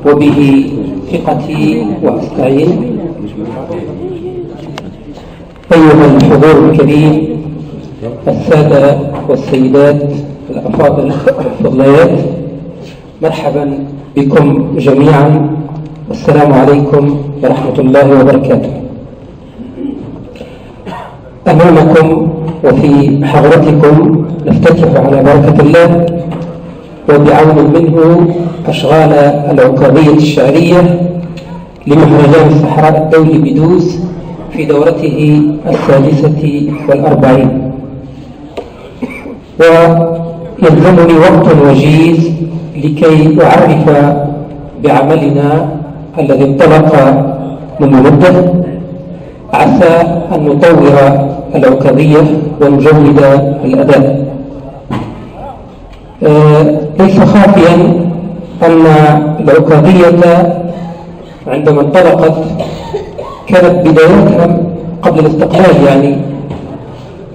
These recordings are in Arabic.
وبه ثقتي وأستعين. أيها الحضور الكريم، السادة والسيدات الأفاضل والفضليات، مرحبا بكم جميعا، والسلام عليكم ورحمة الله وبركاته. أمامكم وفي حضرتكم نفتتح على بركة الله وبعون منه أشغال العكاظية الشعرية لمهرجان الصحراء الدولي بدوس في دورته 46. ويلزمني وقت وجيز لكي أعرف بعملنا الذي انطلق منذ مدة، عسى أن نطور العكاظية ونجود الأداء. ليس خافيا أن العكاظية عندما انطلقت كانت بدايتها قبل الاستقلال، يعني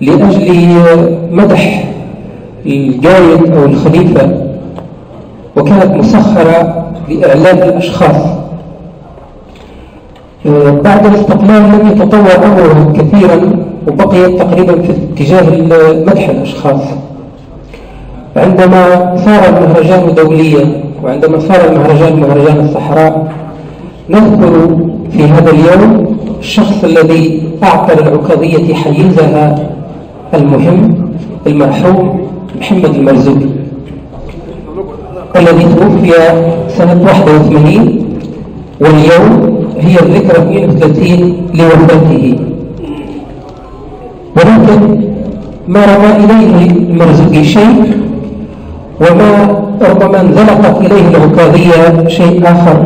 لأجل مدح القائد أو الخليفة، وكانت مسخرة لإعلان الأشخاص. بعد الاستقلال لم يتطور أمره كثيرا، وبقيت تقريبا في اتجاه مدح الأشخاص. عندما صار المهرجان دوليا، وعندما صار المهرجان مهرجان الصحراء، نذكر في هذا اليوم الشخص الذي أعطى للعكاظية حيزها المهم، المرحوم محمد المرزوقي، الذي توفي سنة 81، واليوم هي الذكرى 32 لوفاته. ولكن ما رمى إليه المرزوقي شيء، وما ربما انزلقت إليه العكاظية شيء آخر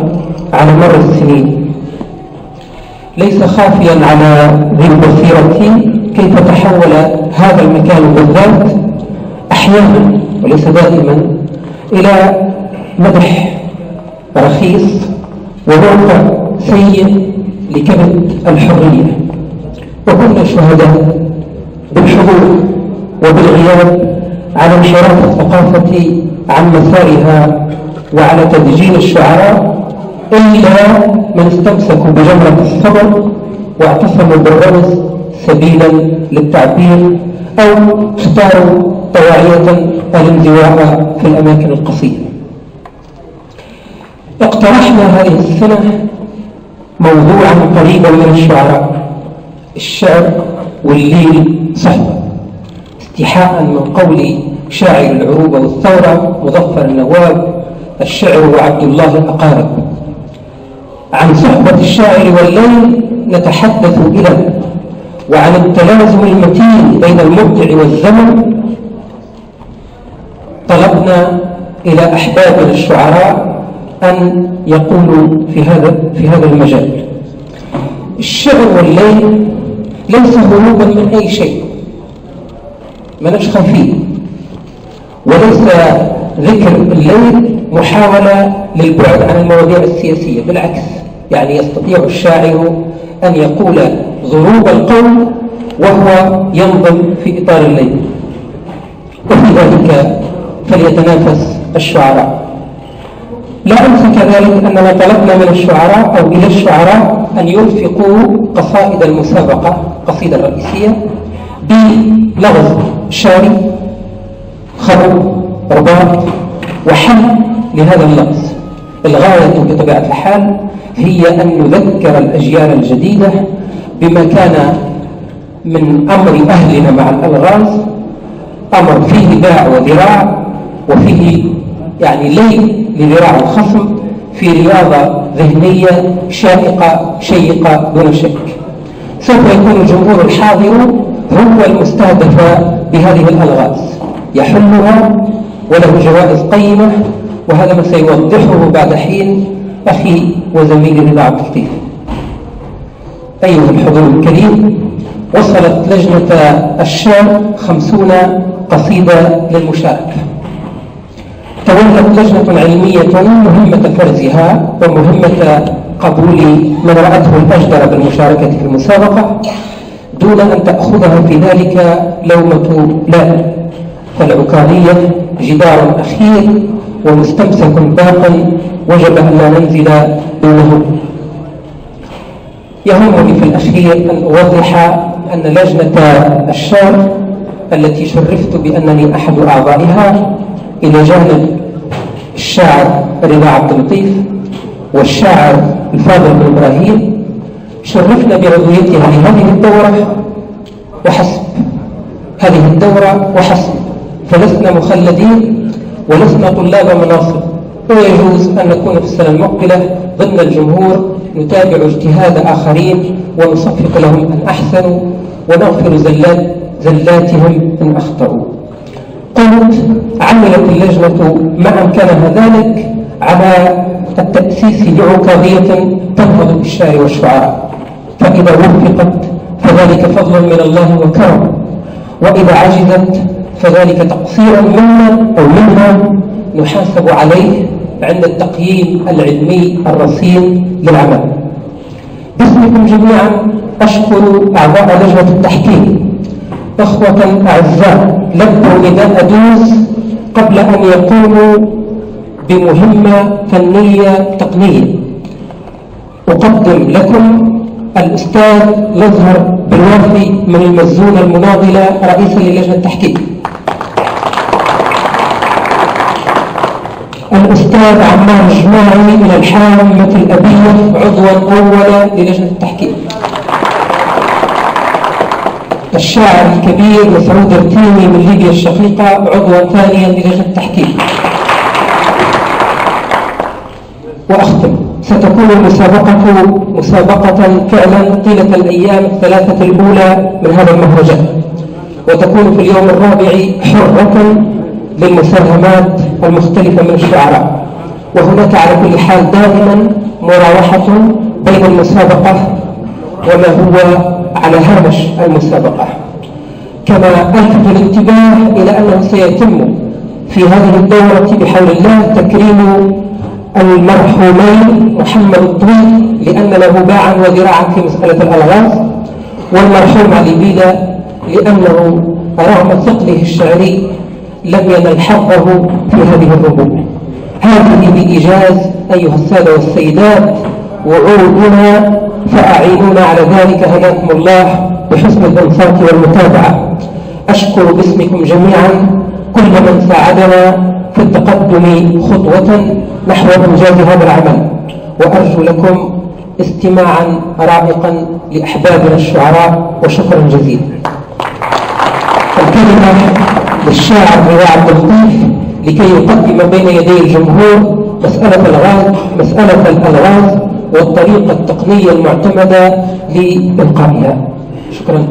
على مر السنين. ليس خافيا على ذي البصيرة كيف تحول هذا المكان بالذات أحيانا وليس دائما إلى مدح رخيص وموقع سيء لكبت الحرية. وكنا شهداء بالحضور وبالغياب على انحراف الثقافة عن مسارها وعلى تدجين الشعراء، إلا من استمسكوا بجمرة الصبر واعتصموا بالرمز سبيلا للتعبير، أو اختاروا طواعية الانزواء في الأماكن القصيرة. اقترحنا هذه السنة موضوعا قريبا من الشعراء: الشعر والليل صحبة، استيحاء من قول شاعر العروبة والثورة مظفر النواب: الشعر وعبد الله الأقارب. عن صحبة الشاعر والليل نتحدث إذن، وعن التلازم المتين بين المبدع والزمن. طلبنا إلى أحبابنا الشعراء أن يقولوا في هذا المجال. الشعر والليل ليس هروبا من أي شيء، ما نبش خايفين، وليس ذكر الليل محاولة للبعد عن المواضيع السياسية، بالعكس، يعني يستطيع الشاعر أن يقول ضروب القول وهو ينظم في إطار الليل، وفي ذلك فليتنافس الشعراء. لا أنسى كذلك أننا طلبنا من الشعراء أو إلى الشعراء أن يرفقوا قصائد المسابقة، القصيدة الرئيسية، بلغز شعري، خطب، رباط، وحل لهذا اللغز. الغاية بطبيعة الحال هي أن نذكر الأجيال الجديدة بما كان من أمر أهلنا مع الألغاز، أمر فيه باع وذراع، وفيه يعني ليل لذراع الخصم، في رياضة ذهنية شائقة شيقة دون شك. سوف يكون الجمهور الحاضر هو المستهدف بهذه الألغاز، يحلها وله جوائز قيمة، وهذا ما سيوضحه بعد حين أخي وزميلي رضا عبد اللطيف. أيها الحضور الكريم، وصلت لجنة الشام 50 قصيدة للمشاركة. تولت لجنة علمية مهمة فرزها ومهمة قبول من رأته الأجدر بالمشاركة في المسابقة، دون أن تأخذها في ذلك لومة لائم. فالعكاظية جدار أخير ومستمسك باق وجب أن لا ننزل دونه. يهمني في الأخير أن أوضح أن لجنة الشعر التي شرفت بأنني أحد أعضائها إلى جانب الشاعر رضا عبد اللطيف والشاعر الفاضل بن إبراهيم شرفنا بعضويتها لهذه الدورة وحسب، هذه الدورة وحسب، فلسنا مخلدين ولسنا طلاب مناصب، ويجوز أن نكون في السنة المقبلة ضمن الجمهور نتابع اجتهاد آخرين ونصفق لهم أن أحسنوا ونغفر زلاتهم إن أخطأوا. قلت عملت اللجنة ما أمكنها ذلك على التأسيس لعكاظية تنهض بالشعر والشعراء، فإذا وفقت فذلك فضل من الله وكرم، وإذا عجزت فذلك تقصير منا نحاسب عليه عند التقييم العلمي الرصين للعمل. باسمكم جميعا أشكر أعضاء لجنة التحكيم، إخوة أعزاء لبوا نداء دوز قبل أن يقوموا بمهمة فنية تقنية. أقدم لكم الأستاذ مظهر بالوافي من المزونة المناضلة رئيسا للجنة التحكيم، الأستاذ عمار الجماعي من الحامة الأبية عضوا أولا للجنة التحكيم، الشاعر الكبير مسعود الرتيني من ليبيا الشقيقة عضوا ثانيا للجنة التحكيم. وأختم، ستكون المسابقة مسابقة فعلا طيلة الأيام الثلاثة الأولى من هذا المهرجان، وتكون في اليوم الرابع حرة للمساهمات المختلفة من الشعراء، وهناك على كل حال دائما مراوحة بين المسابقة وما هو على هامش المسابقة. كما ألفت الانتباه إلى أنه سيتم في هذه الدورة بحول الله تكريم المرحومين محمد الطويل لأن له باعا وذراعا في مسألة الألغاز، والمرحوم علي بيلا لأنه رغم ثقله الشعري لم ينل حظه في هذه الربوع. هذه بإيجاز أيها السادة والسيدات وعودنا، فأعينونا على ذلك هداكم الله بحسن الإنصات والمتابعة. أشكر باسمكم جميعا كل من ساعدنا في التقدم خطوة نحو إنجاز هذا العمل، وأرجو لكم استماعا رائقا لأحبابنا الشعراء، وشكرا جزيلا. الكلمة للشاعر رضا عبد اللطيف لكي يقدم بين يدي الجمهور مسألة الألغاز والطريقة التقنية المعتمدة لإلقائها. شكرا.